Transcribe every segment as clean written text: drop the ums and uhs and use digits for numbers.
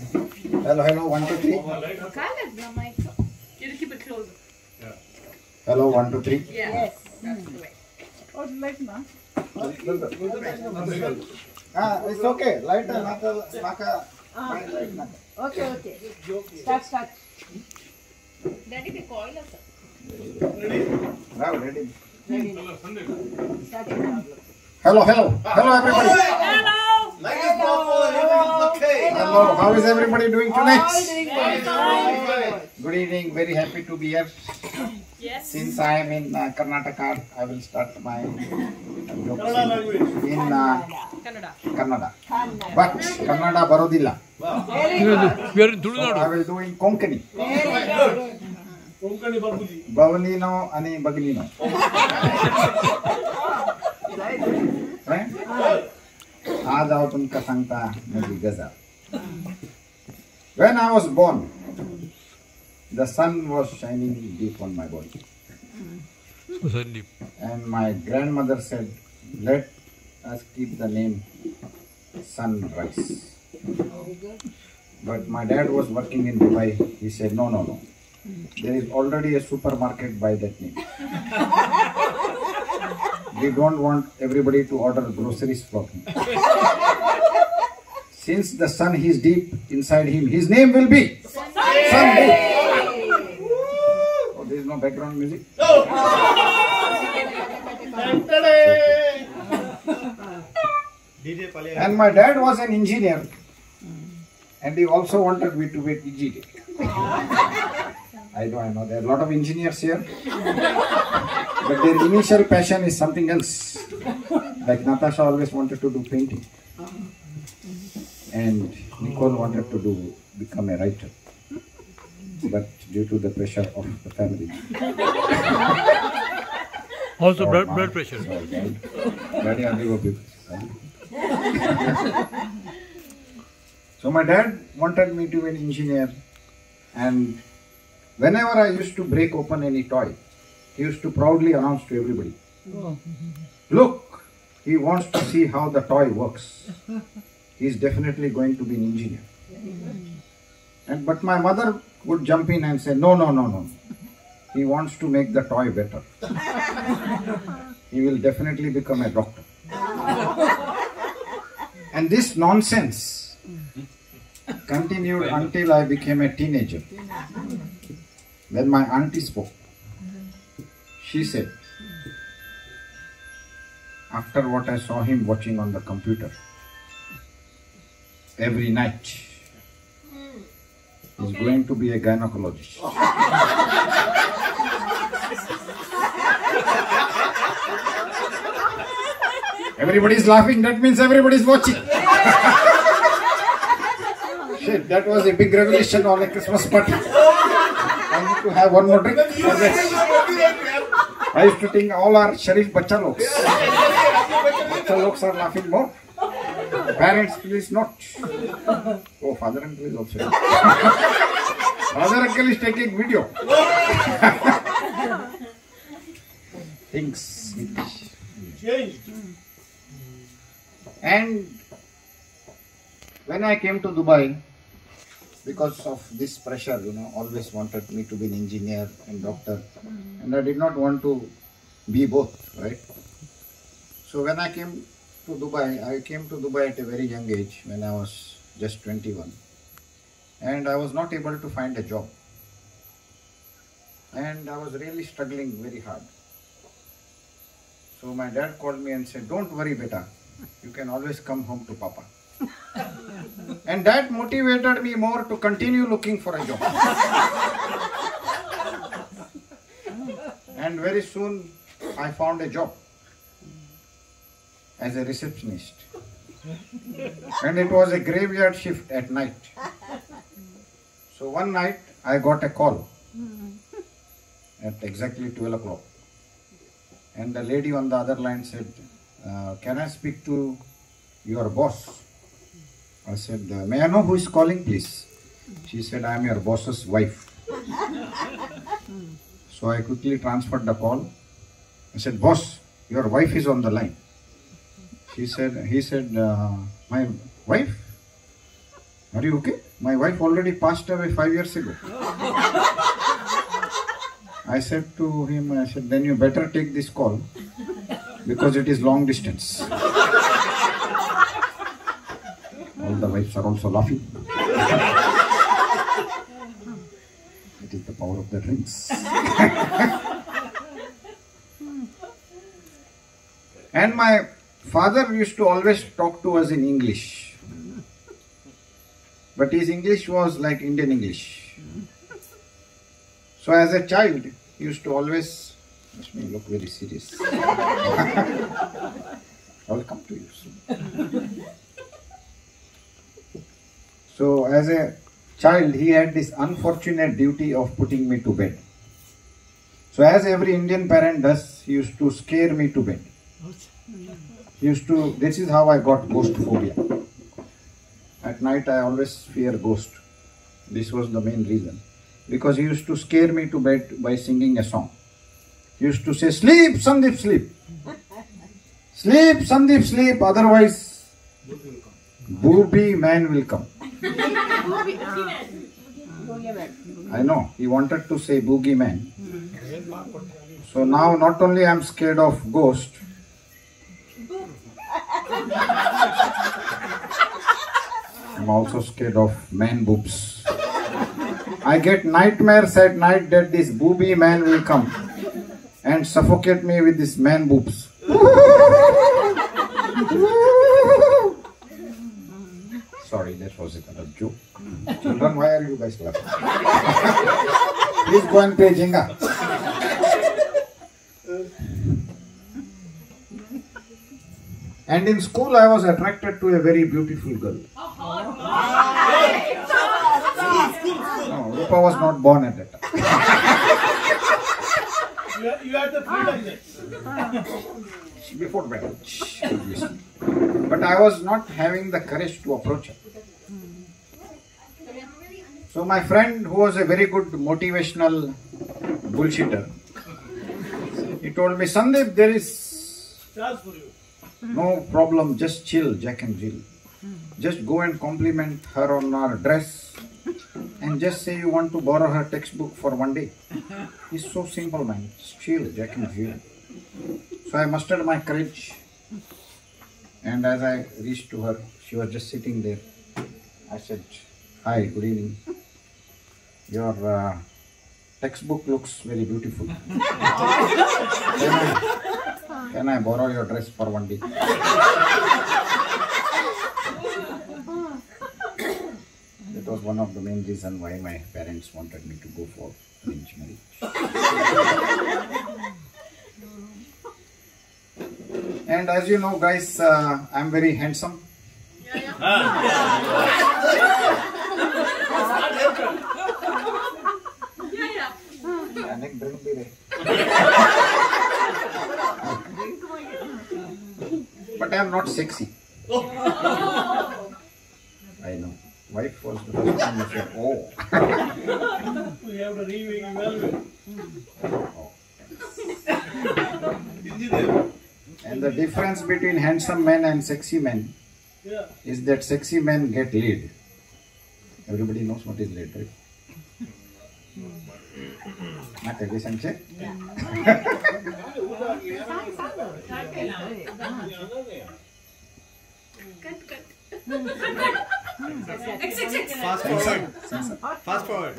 Hello, hello, 1, 2, 3. You keep it closer. Hello, 1, 2, 3. Yes. That's the way. It's okay. Light Okay. Start. Daddy, they call us. Ready. Starting now. Hello, everybody. Hello, how is everybody doing tonight? Good evening, very happy to be here. Yes. Since I am in Karnataka, I will start my jokes in Kannada. But Kannada Barodilla. We are in So I will do in Konkani. Bavanino ani Bagnino. आज आओ तुमका सांगता मुझे गजा. When I was born, the sun was shining deep on my body. Sandeep. And my grandmother said, let us keep the name Sunrise. But my dad was working in Dubai. He said, no. There is already a supermarket by that name. We don't want everybody to order groceries from him. Since the sun is deep inside him, his name will be Sandeep. Oh, there is no background music? And my dad was an engineer, and he also wanted me to be engineer. I know, there are a lot of engineers here, but their initial passion is something else. Like Natasha always wanted to do painting, and Nicole wanted to become a writer, but due to the pressure of the family. Also blood pressure. Daddy, I'll go big. So my dad wanted me to be an engineer, and whenever I used to break open any toy, he used to proudly announce to everybody, look, he wants to see how the toy works. He is definitely going to be an engineer. But my mother would jump in and say, no. He wants to make the toy better. He will definitely become a doctor. And this nonsense continued until I became a teenager. Then my auntie spoke. She said, after what I saw him watching on the computer every night, he's going to be a gynecologist. Everybody is laughing, that means everybody is watching. Shit, that was a big revelation on a Christmas party. I need to have one more drink. I used to think all are Sharif Bacha Loks. Bacha Loks are laughing more. Parents, please not. Oh, father uncle is also. Father uncle is taking video. Things changed. And when I came to Dubai, because of this pressure, always wanted me to be an engineer and doctor, and I did not want to be both, right? So when I came to Dubai, at a very young age, when I was just 21, and I was not able to find a job, and I was really struggling very hard. So my dad called me and said, don't worry beta, you can always come home to Papa. And that motivated me more to continue looking for a job. And very soon I found a job as a receptionist. And it was a graveyard shift at night. So one night I got a call at exactly 12 o'clock. And the lady on the other line said, can I speak to your boss? I said, may I know who is calling, please? She said, I am your boss's wife. So I quickly transferred the call. I said, boss, your wife is on the line. He said, my wife? Are you okay? My wife already passed away 5 years ago. I said to him, I said, then you better take this call because it is long distance. All the wives are also laughing. It is the power of the drinks. And my father used to always talk to us in English. But his English was like Indian English. So as a child, he used to always, let me look very serious. I will come to you soon. So as a child, he had this unfortunate duty of putting me to bed. So as every Indian parent does, he used to scare me to bed. This is how I got ghost phobia. At night I always fear ghost. This was the main reason. Because he used to scare me to bed by singing a song. He used to say, sleep, Sandeep, sleep. Sleep, Sandeep, sleep, otherwise booby man will come. I know, he wanted to say boogie man. So now not only I am scared of ghost, I'm also scared of man boobs. I get nightmares at night that this booby man will come and suffocate me with this man boobs. Sorry, that was another joke. Children, why are you guys laughing? Please go and play Jenga. And in school, I was attracted to a very beautiful girl. No, Rupa was not born at that time. You had the freedom then. Before marriage, obviously. But I was not having the courage to approach her. So my friend, who was a very good motivational bullshitter, he told me, Sandeep, there is Charge for you. no problem, just chill, Jack and Jill. Just go and compliment her on her dress and just say you want to borrow her textbook for one day. It's so simple, man. Just chill, Jack and Jill. So I mustered my courage, and as I reached to her, she was just sitting there. I said, hi, good evening. Your textbook looks very beautiful. Can I borrow your dress for one day? That was one of the main reasons why my parents wanted me to go for arranged marriage. And as you know, guys, I'm very handsome. But I am not sexy. I know. Wife was the first time I said, oh. We have to re-evaluate. And the difference between handsome men and sexy men is that sexy men get laid. Everybody knows what is laid, right? Not every check. Fast forward.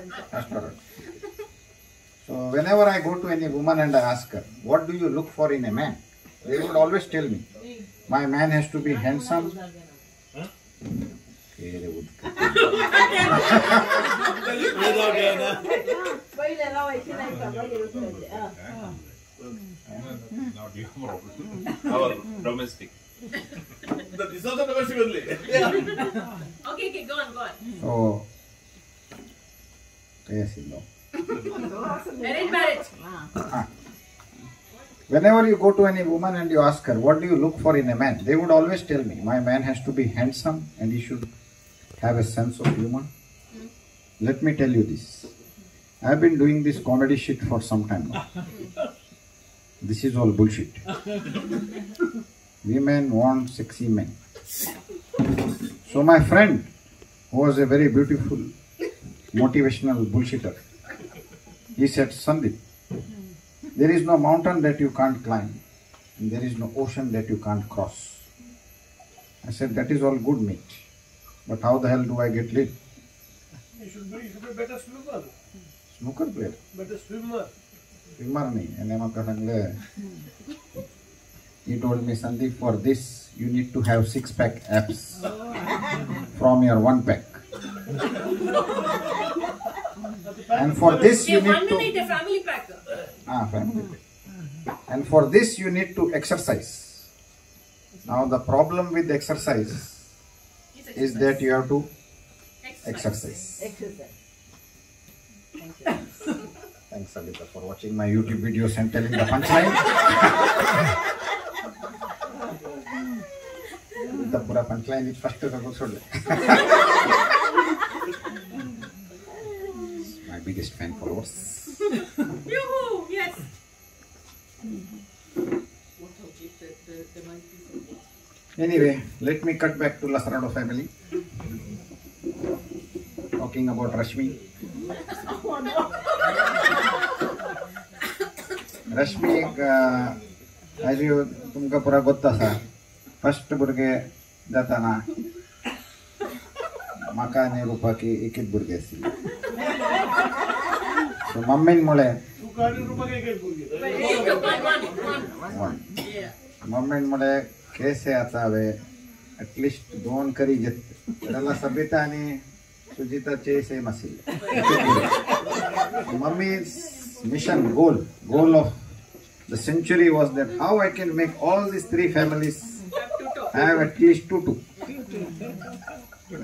So whenever I go to any woman and I ask her, what do you look for in a man? They would always tell me, my man has to be handsome. Okay, they would. Our domestic. This is also domestic only. Okay, go on. So, yes, you know. Arranged marriage. Whenever you go to any woman and you ask her, what do you look for in a man? They would always tell me, my man has to be handsome and he should have a sense of humor. Let me tell you this. I have been doing this comedy shit for some time now. This is all bullshit. Women want sexy men. So my friend, who was a very beautiful motivational bullshitter. He said, Sandeep, there is no mountain that you can't climb, and there is no ocean that you can't cross. I said, that is all good, mate. But how the hell do I get lit? You should be better swimmer. Snooker player. Better swimmer. Swimmer nahi. And he told me, Sandeep, for this you need to have 6-pack abs from your 1-pack. And for this you need to... the family pack. Family pack. And for this you need to exercise. Now the problem with exercise is that you have to exercise. Thank you. Thanks, Alita, for watching my YouTube videos and telling the punchline. The pura punchline is first my biggest fan followers. Yoo-hoo! Yes. Anyway, let me cut back to Lasrado family. Talking about Rashmi. Rashmi, as you tumka pura gotta sa. First burge jata na makane rupa ki ekit burge si. So mammin mole. Mammin mole कैसे आता है at least दोन करी जत रला सबिता ने सुजीता चे से मसील Mummy's mission goal of the century was that how I can make all these 3 families have at least 2.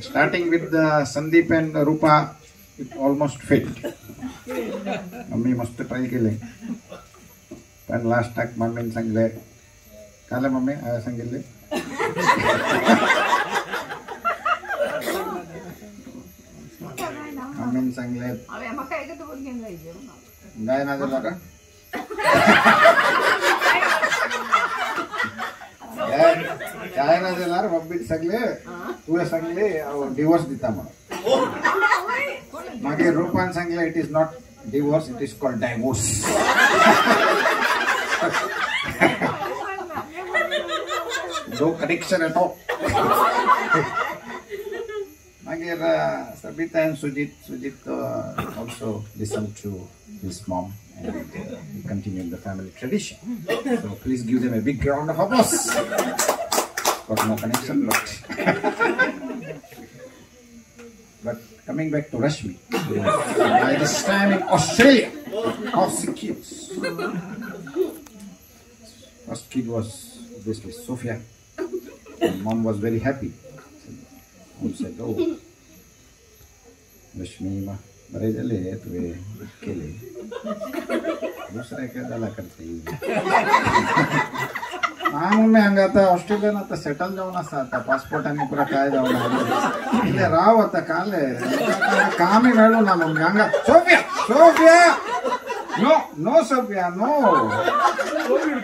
Starting with the Sandeep and Rupa, it almost failed. Mummy must try killing. But last time Mummy sang le. Kala Mummy, I sang le. Mummy sang le. Gaya na jala ka? Gaya na jala ra Mummy sang le. Tu sang le divorce dita mana. Mage Rupan sang le, it is not divorce, it is called divorce. No connection at all. Sabita and Sujit also listened to his mom and he continued the family tradition. So please give them a big round of applause. Got no connection, but coming back to Rashmi, by this time in Australia, how sick kids. First kid was obviously Sophia. And mom was very happy. Mom said, oh, Rashmi ma, bare jale tu kele. दूसरे के दला करते ही मांग में अंगाता Australia ना तो settle जाओ ना साथ पासपोर्ट आने पूरा काय जाओ ना इधर राव आता काले काम ही बैठो ना मम्मी अंगा Sophia no Sophia no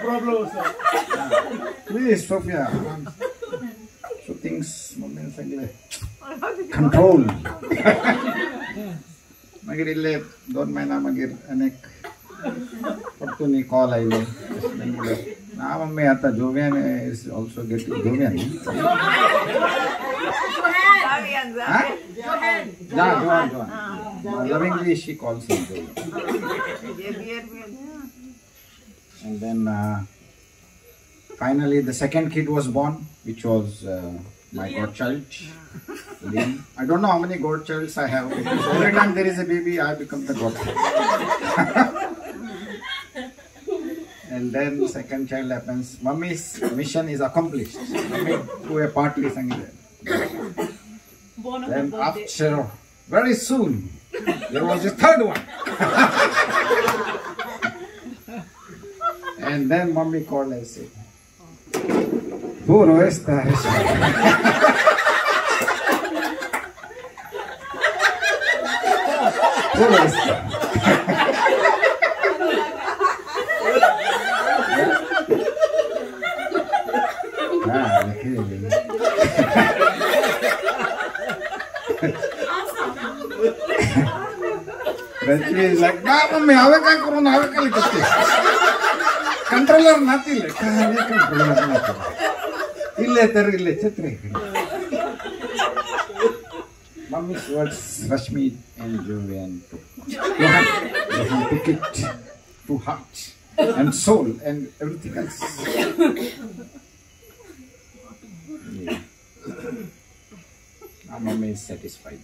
problem sir please Sophia so things mummy sangle control magir ille 2 mahina magir anek fortuni call aile na mummy ata Jovian is also getting Jovian Johan lovingly she calls him Jovian. And then finally the second kid was born, which was my godchild, Liam. I don't know how many godchilds I have. Because every time there is a baby, I become the godchild. And then second child happens. Mummy's mission is accomplished. Mummy threw a party sang. Then after very soon there was a third one. And then Mummy called and said, Puro esta es. Puro esta. Rashmi is like, "Na mummy, ave kai karu na ave kai katte." Controller nati le. Kale controller nati. Ille ter ille chatre. Mummy's words, Rashmi and Julian took it to heart and soul and everything else. Yeah. Now Mummy is satisfied.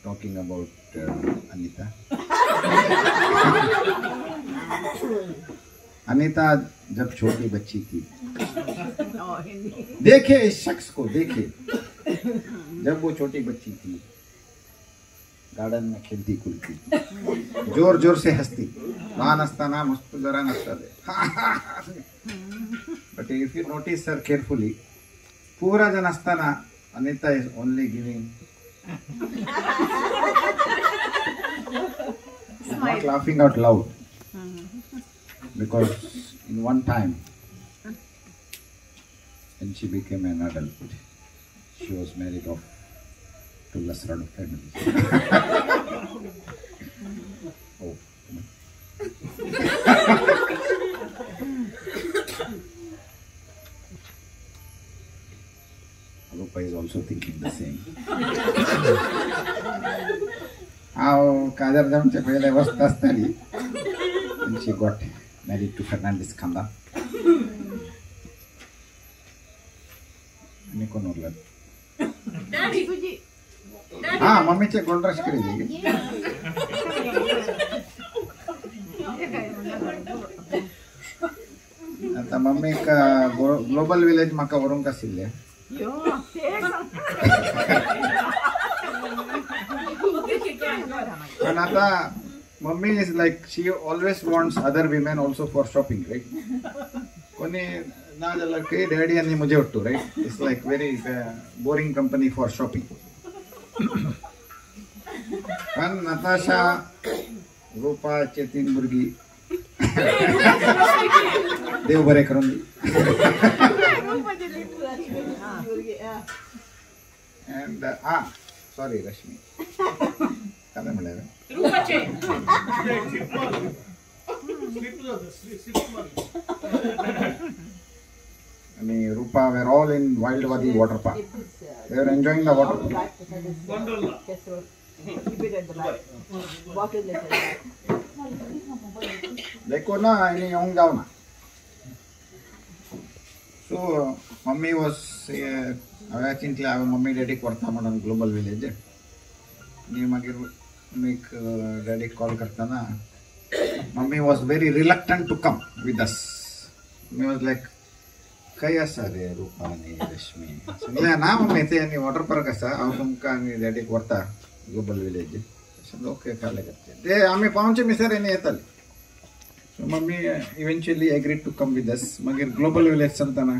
Talking about Anita. Anita जब छोटी बच्ची थी, देखे इस शख्स को, देखे जब वो छोटी बच्ची थी, गार्डन में खेलती कूदती, जोर जोर से हंसती, लहान असताना मस्त जरा हसता दे. But if you notice her carefully, पूरा जन असताना Anita is only giving, not laughing out loud. Because in one time, when she became an adult, she was married off to Lasrado family. Oh. Rupa is also thinking the same. How Kajar Jamche pehle was tastari, and she got married to Fernández Khanda. Niko norlad. Daddy. हाँ mummy चे gold rush करी देगी. आता mummy का global village माका वरुण का Sille. And आता mummy is like, she always wants other women also for shopping, right? कोणी ना जला के डैडी आणि मुझे उठतो, right? It's like very boring company for shopping. पण Natasha, Rupa, Chetin Burgi, देव बरे करून दी. And sorry Rashmi. काय म्हणाले? Rupache. आणि Rupa were all in Wildwadi water park. They were enjoying the water park. देखो ना इन्हें योंग जाओ ना. So mummy was I think our mummy daddy करता म्हणून global village. नि मागीर make daddy call करता ना. Mummy was very reluctant to come with us. He was like, काय असा रे रूपा आणि रश्मी. सांगले ना मम्मी ते आणि water park असा हांव तुमका आणि daddy करता global village. सांगले ओके खाले करते. ते आम्ही पावचे मिसर आणि येताले. So mummy eventually agreed to come with us. मागीर global village चलताना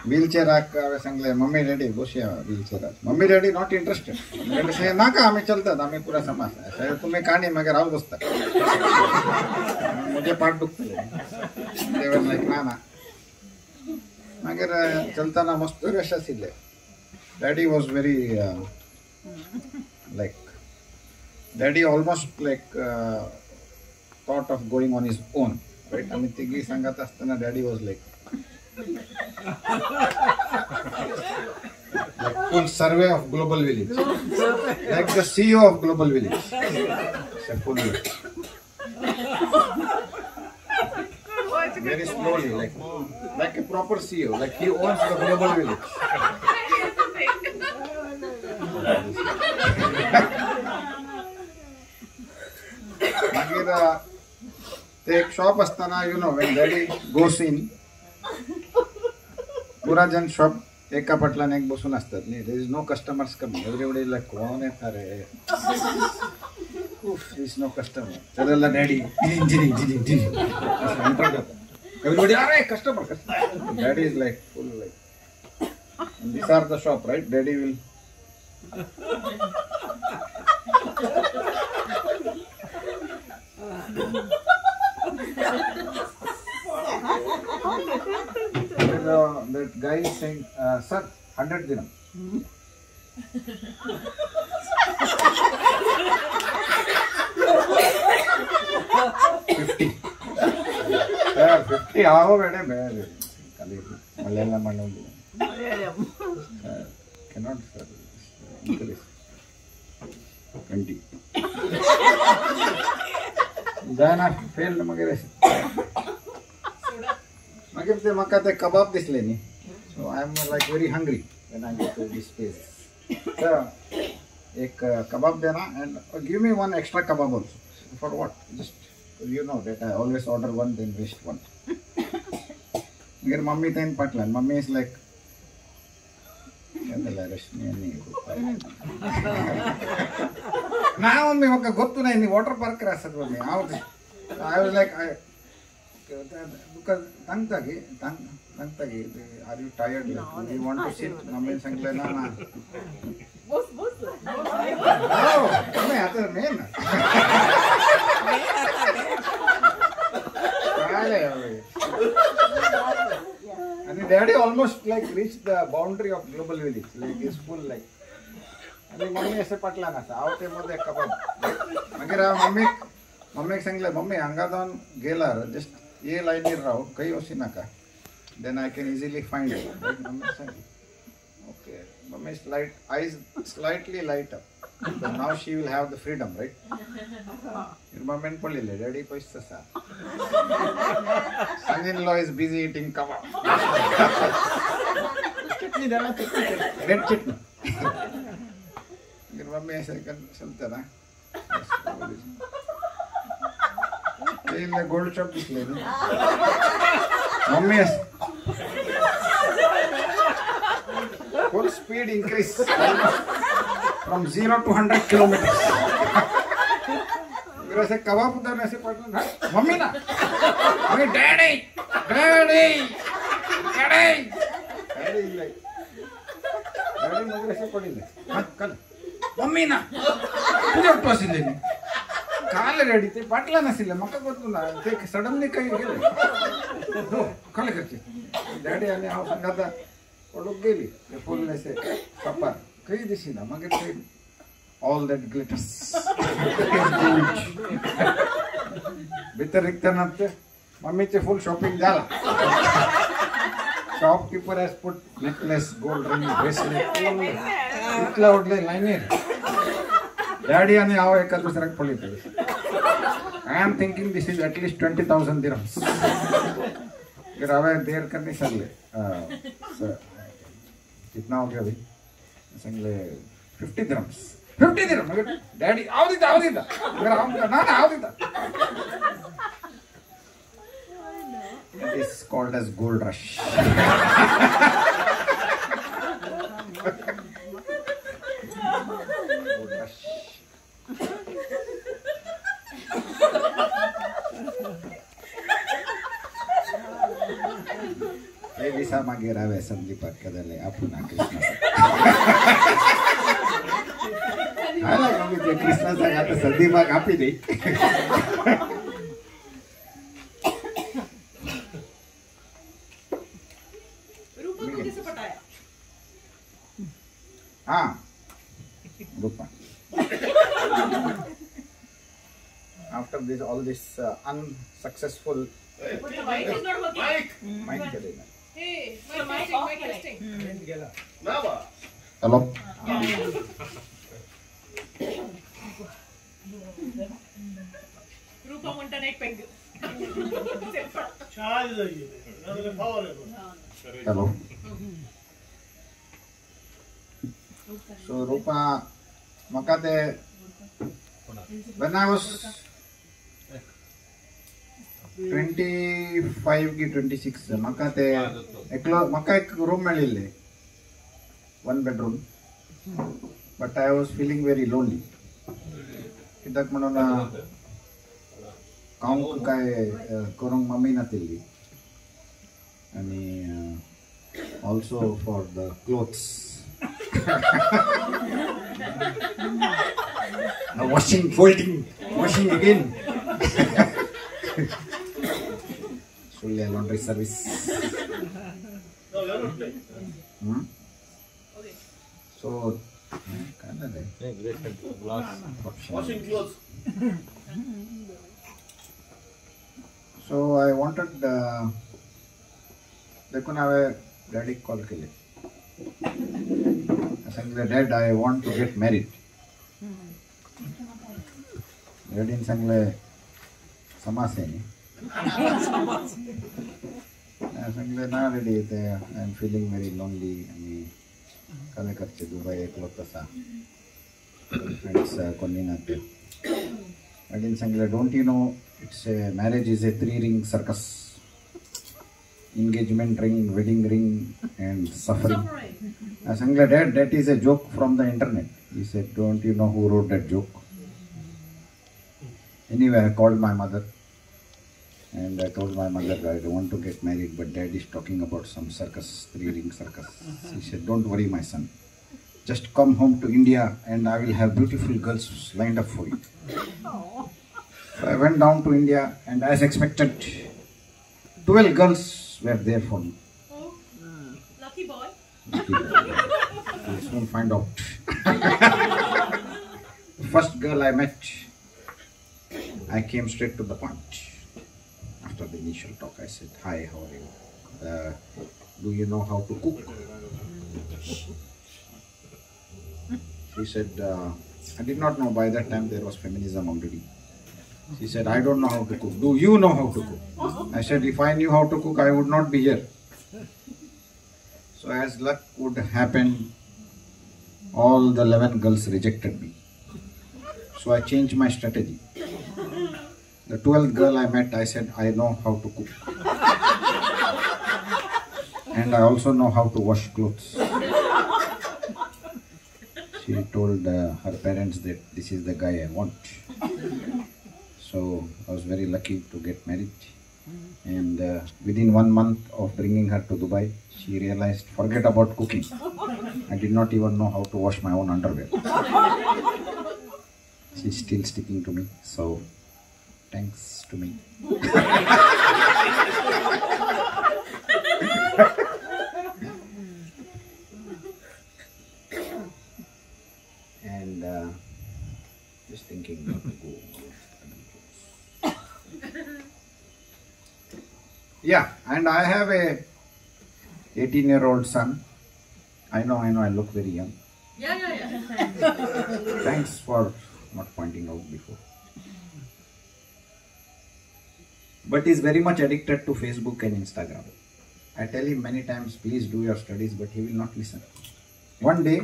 wheelchair आवे सांगले मम्मी डॅडी बसूया wheelchair. Mummy daddy not interested. Daddy से नाका आम्ही चलतात आम्ही पुरा समाज आहे तुम्ही काणी मग राहू बसता. मुझे पाठ दुखतले. they were like ना मगर चलताना मस्त रश आसिल्ले. Daddy was very like daddy almost like thought of going on his own, right? आम्ही तिघी सांगत असताना daddy was like full survey of global village, like the CEO of global village. Very slowly, like a proper CEO, like he owns the global village. मागीर ते एक shop असताना you know when daddy goes in पुरा जन shop एका पटलान एक बसून असतात न्ही. there is no customers coming. everybody is like कोण येता रे. there is no customer. चला daddy everybody अरे customer. daddy is like full like and these are the shop, right? daddy will That guy is saying, sir, 100 dirham. 50. Yeah, 50. How better? Cannot, sir. English. 20. Then I failed. Kebab this leni. So I am like very hungry when I get to this place. So, एक kebab dena and give me one extra kebab also. For what? Just you know that I always order one then waste one. Mगर mummy then patlan. Mummy is like now me waka gottu na inni water park rasad bani. I was like because tangtagi, are you tired? Like, do you want to sit? Mummy sang le na. Boss. Oh, kami ate main. And daddy almost like reached the boundary of global village. Like it's full like. And mummy ऐसे पटला ना था. आवते मुझे कबाब. मगर mummy sang le mummy अंगादान गेला just ये line ही रहो कहीं ओसी ना का. Then I can easily find it. Mummy sang okay. Mummy's eyes slightly light up. So now she will have the freedom, right? Your mom and Polly, daddy poista sa. Son-in-law is busy eating kebab. Chutney dana chutney. Red chutney. Your mom is something na. In the gold shop this lady. Mommy is full speed increase from 0 to 100 kilometers. फिर ऐसे कबाब उधर ऐसे पड़ना mummy ना mummy daddy मगर ऐसे पड़ी ले कल मम्मी ना तुझे उठवा सिले नहीं काले रेडी थे पाटला ना सिले मक्का को तू ना देख सडनली कहीं गेले हो काले करके डैडी आने आओ संगाता वो लोग गेली ये फुल ऐसे कपर कहीं दिसी ना मगर कहीं all that glitters. Bitter Riktanate, Mamiche full shopping jala. Shopkeeper has put necklace, gold ring, bracelet, cloudly liner. Daddy and how I can select politics. I am thinking this is at least 20,000 dirhams. You're aware there करने चले. कितना हो गया भाई? संगले 50 dirhams. 50 dirham. Daddy, आओ दीदा. अगर हम ना आओ दीदा. It is called as gold rush. Gold rush. ये विसा मागे रावे संदीप कदले अपना कृष्ण हालां कभी जे कृष्ण संगा तो संदीप कापी दे रूपा को कैसे पटाया हां रूपा after this all this unsuccessful but the mic is not working mind करेगा hey mic testing hello रूपा म्हणता एक पेंग चार्ज लगी है पावर है hello so Rupa makate when I was 25 की 26 makate maka ek room में ले ले 1 bedroom but I was feeling very lonely किधर मनो ना काम काय करूँ मम्मी ना तिल्ली आणि also for the clothes washing folding washing again so only a laundry service. No, you're not playing. Hmm? Okay. So, kind of Washing clothes. So I wanted, देखो ना मैं डैडी को कॉल किया. I said, Dad, I want to get married. Daddy सांगले समाज है. I सांगले ना ready थे. I am feeling very lonely. आणि कले करते दुबई एकलोता सा. Friends कोणी नाते. Daddy सांगले don't you know it's a marriage is a 3-ring circus. Engagement ring, wedding ring, and suffering. I said, Dad, that is a joke from the internet. He said, don't you know who wrote that joke? Anyway, I called my mother and I told my mother I want to get married, but Dad is talking about some circus, 3-ring circus. She said, don't worry, my son. Just come home to India and I will have beautiful girls lined up for you. So I went down to India and as expected, 12 girls were there for me. Oh, lucky boy. We'll soon find out. First girl I met, I came straight to the point. After the initial talk, I said, hi, how are you? Do you know how to cook? She said, I did not know. By that time there was feminism already. She said, I don't know how to cook. Do you know how to cook? I said, if I knew how to cook, I would not be here. So as luck would happen, all the 11 girls rejected me. So I changed my strategy. The 12th girl I met, I said, I know how to cook. And I also know how to wash clothes. She told her parents that this is the guy I want. So I was very lucky to get married. And within 1 month of bringing her to Dubai, she realized, forget about cooking. I did not even know how to wash my own underwear. She's still sticking to me, so thanks to me. And just thinking not to go. Yeah, and I have a 18-year-old son. I know, I look very young. Yeah. Thanks for not pointing out before. But he's very much addicted to Facebook and Instagram. I tell him many times, please do your studies, but he will not listen. One day,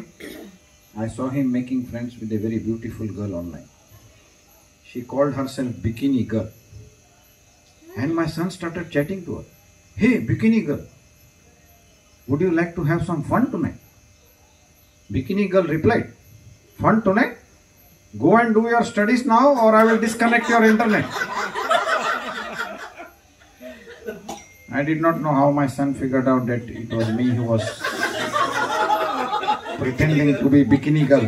I saw him making friends with a very beautiful girl online. She called herself Bikini Girl. And my son started chatting to her. Hey, Bikini Girl, would you like to have some fun tonight? Bikini Girl replied, fun tonight? Go and do your studies now or I will disconnect your internet. I did not know how my son figured out that it was me who was pretending to be Bikini Girl.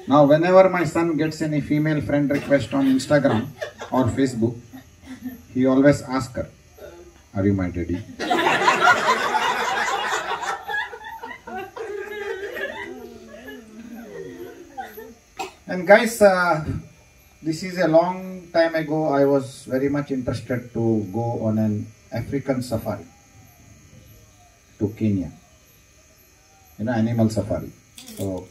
Now whenever my son gets any female friend request on Instagram or Facebook, he always asks her, are you my daddy? And guys, this is a long time ago. I was very much interested to go on an African safari to Kenya, animal safari. So,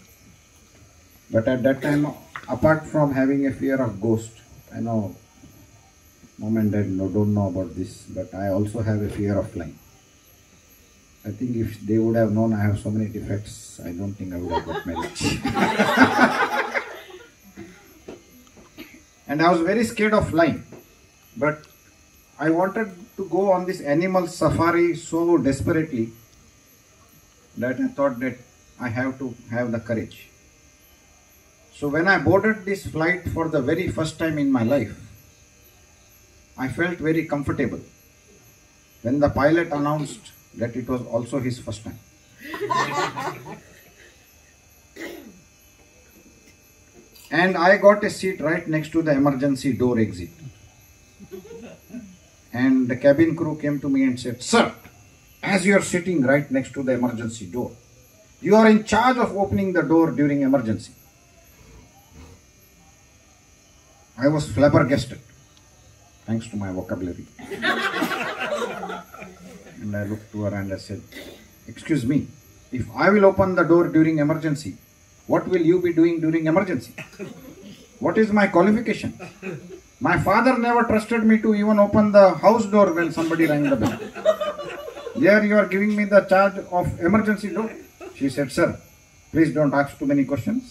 but at that time, apart from having a fear of ghost, I know Mom and Dad don't know about this, but I also have a fear of flying. I think if they would have known I have so many defects, I don't think I would have got married. And I was very scared of flying, but I wanted to go on this animal safari so desperately that I thought that I have to have the courage. So when I boarded this flight for the very first time in my life, I felt very comfortable when the pilot announced that it was also his first time. And I got a seat right next to the emergency door exit. And the cabin crew came to me and said, "Sir, as you are sitting right next to the emergency door, you are in charge of opening the door during emergency." I was flabbergasted, thanks to my vocabulary. And I looked to her and I said, "Excuse me, if I will open the door during emergency, what will you be doing during emergency? What is my qualification? My father never trusted me to even open the house door when somebody rang the bell. Here you are giving me the charge of emergency door." She said, "Sir, please don't ask too many questions.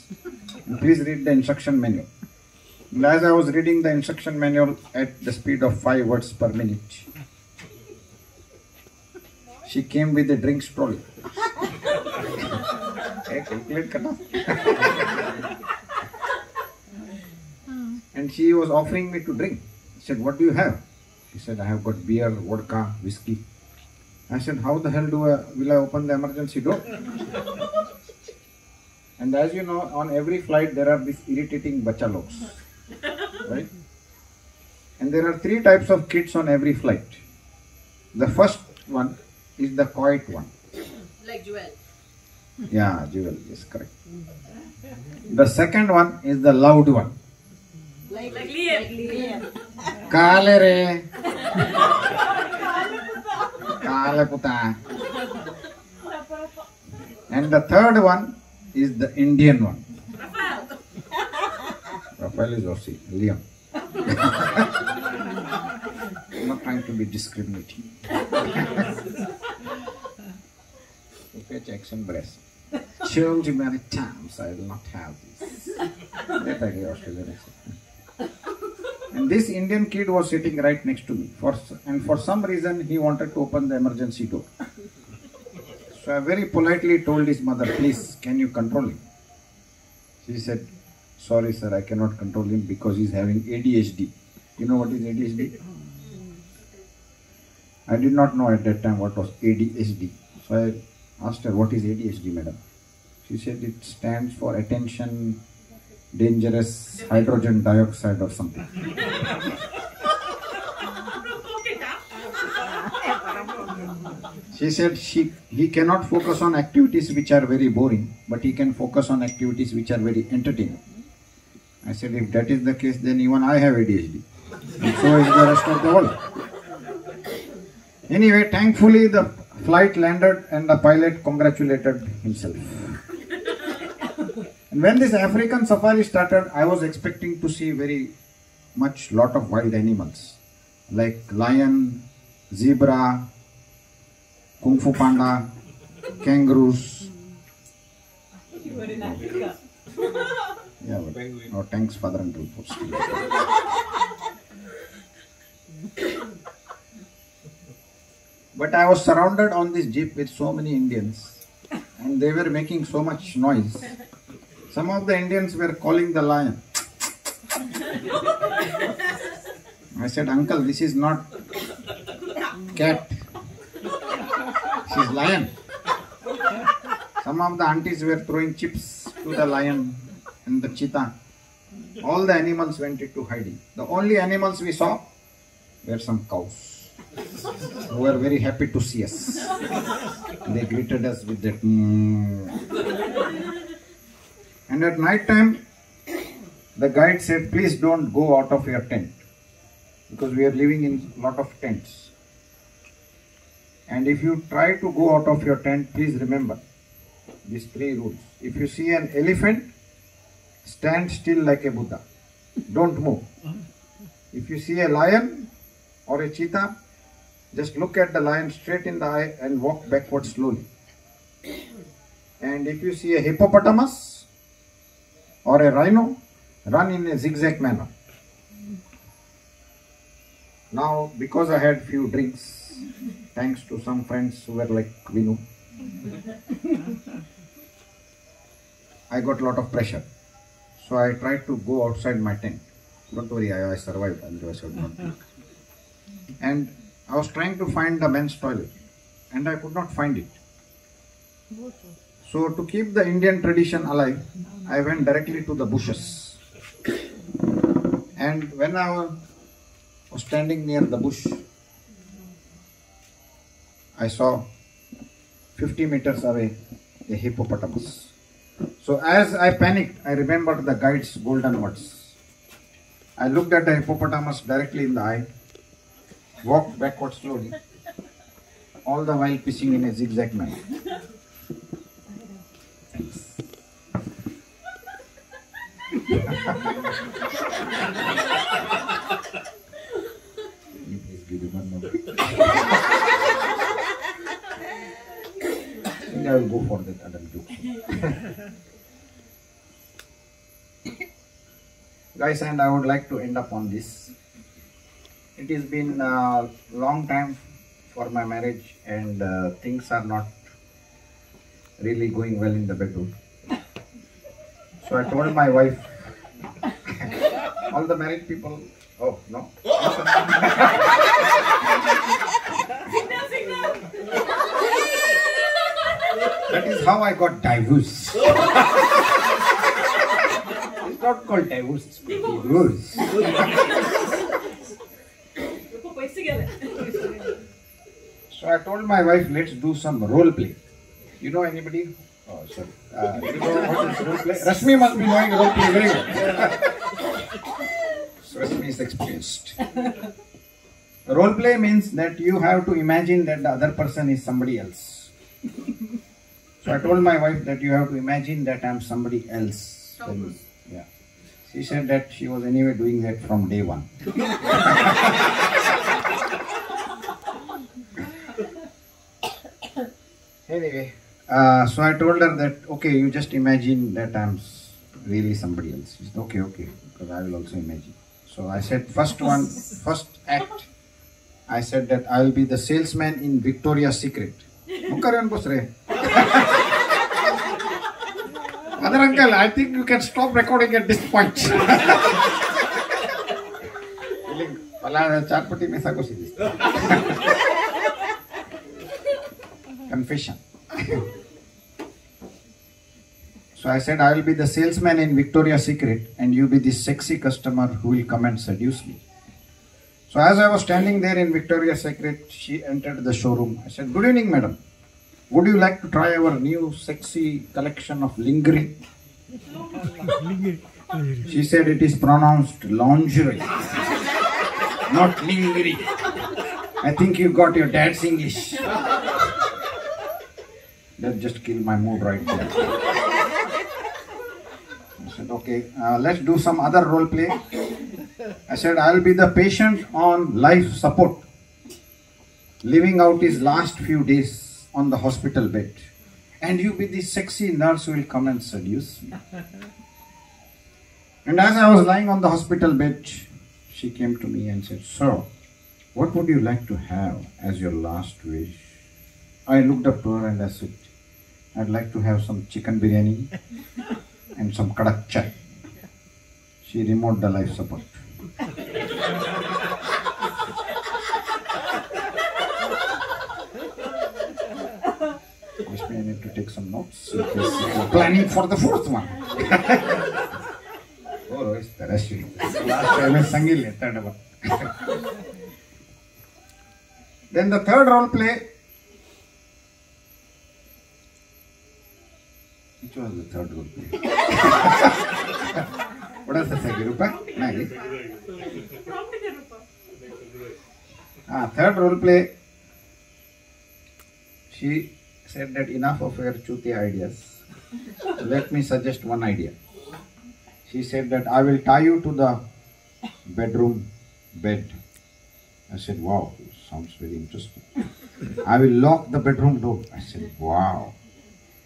And please read the instruction manual." And as I was reading the instruction manual at the speed of 5 words per minute, she came with a drink trolley. And she was offering me to drink. I said, "What do you have?" She said, "I have got beer, vodka, whiskey." I said, "How the hell will I open the emergency door?" And as you know, on every flight there are these irritating bachalogs, right? And there are 3 types of kids on every flight. The first one is the quiet one. Like Jewel. Yeah, Jewel is correct. The second one is the loud one. Like Liam. Kale re. Kale puta. And the third one is the Indian one. Rafael is Aussie, Liam. I'm not trying to be discriminating. Okay, Jackson breast. Told you many times I will not have this. That I gave Australian accent. And this Indian kid was sitting right next to me. And for some reason he wanted to open the emergency door. So I very politely told his mother, "Please, can you control him?" She said, "Sorry sir, I cannot control him because he is having ADHD. You know what is ADHD? I did not know at that time what was ADHD. So I asked her, "What is ADHD, madam?" She said, "It stands for attention dangerous hydrogen dioxide or something." She said he cannot focus on activities which are very boring, but he can focus on activities which are very entertaining. I said, "If that is the case, then even I have ADHD. And so is the rest of the world." Anyway, thankfully the flight landed and the pilot congratulated himself. And when this African safari started, I was expecting to see very much lot of wild animals like lion, zebra, kung fu panda, kangaroos. You were in Africa. Yeah, but, oh, thanks, Father Uncle, for speaking. But I was surrounded on this jeep with so many Indians, and they were making so much noise. Some of the Indians were calling the lion. I said, "Uncle, this is not cat. She's lion." Some of the aunties were throwing chips to the lion and the cheetah. All the animals went into hiding. The only animals we saw were some cows who were very happy to see us. They greeted us with that. And at night time, the guide said, "Please don't go out of your tent," because we are living in a lot of tents. And if you try to go out of your tent, please remember these 3 rules. If you see an elephant, stand still like a Buddha. Don't move. If you see a lion or a cheetah, just look at the lion straight in the eye and walk backwards slowly. And if you see a hippopotamus or a rhino, run in a zigzag manner. Now, because I had few drinks, thanks to some friends who were like Vinu, I got a lot of pressure. So I tried to go outside my tent. Don't worry, I survived, otherwise I would not be. And I was trying to find the men's toilet, and I could not find it. So to keep the Indian tradition alive, I went directly to the bushes. And when I was standing near the bush, I saw 50 meters away a hippopotamus. So as I panicked, I remembered the guide's golden words. I looked at the hippopotamus directly in the eye, walked backward slowly, all the while pissing in a zigzag manner. Thanks. Can you please give me one more? I think I will go for that adult joke. Guys, and I would like to end up on this. It has been a long time for my marriage, and things are not really going well in the bedroom. So I told my wife, all the married people, oh no. That is how I got divorced. It's not called divorce, it's called divorce. So I told my wife, let's do some role play. You know anybody? Oh, sorry. You know what is role play? Rashmi must be knowing role play very well. So Rashmi is experienced. Role play means that you have to imagine that the other person is somebody else. So I told my wife that you have to imagine that I am somebody else. Then, yeah. She said that she was anyway doing that from day one. Anyway, so I told her that, okay, you just imagine that I'm really somebody else. She said, okay, because I will also imagine. So I said, first act, I said that I will be the salesman in Victoria's Secret. Mother uncle, I think you can stop recording at this point. Confession. So I said, I will be the salesman in Victoria's Secret and you be the sexy customer who will come and seduce me. So as I was standing there in Victoria's Secret, she entered the showroom. I said, good evening, madam. Would you like to try our new sexy collection of lingerie? She said it is pronounced lingerie, not lingerie. I think you got your dad's English. That just killed my mood right there. I said, okay, let's do some other role play. I said, I'll be the patient on life support, living out his last few days on the hospital bed. And you be the sexy nurse who will come and seduce me. And as I was lying on the hospital bed, she came to me and said, sir, what would you like to have as your last wish? I looked up to her and I said, I'd like to have some chicken biryani and some kadak chai. She removed the life support. Wish me I need to take some notes in case you're planning for the fourth one. Oh, it's the rest. Last time I sang it, third one. Then the third role play. Which was the third role play? What was the second? Rupa? Maggie? Third role play. She said that enough of your chutia ideas. Let me suggest one idea. She said that I will tie you to the bedroom bed. I said, wow, sounds very interesting. I will lock the bedroom door. I said, wow.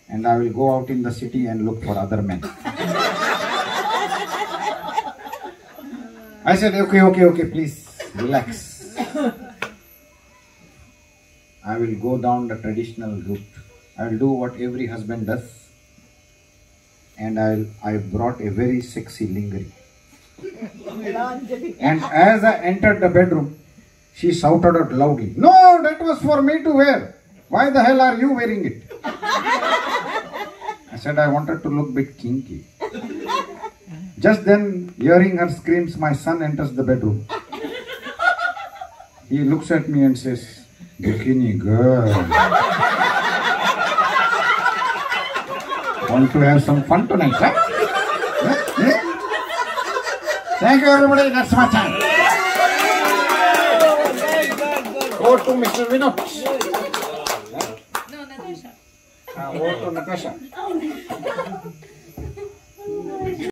And I will go out in the city and look for other men. I said, okay, please, relax. I will go down the traditional route. I will do what every husband does. And I brought a very sexy lingerie. And as I entered the bedroom, she shouted out loudly, no, that was for me to wear. Why the hell are you wearing it? I said I wanted to look a bit kinky. Just then, hearing her screams, my son enters the bedroom. He looks at me and says, Bikini girl. Want to have some fun tonight, huh? Thank you everybody, that's my time. Go to Mr. Vinod. No, Natasha. Go to Natasha.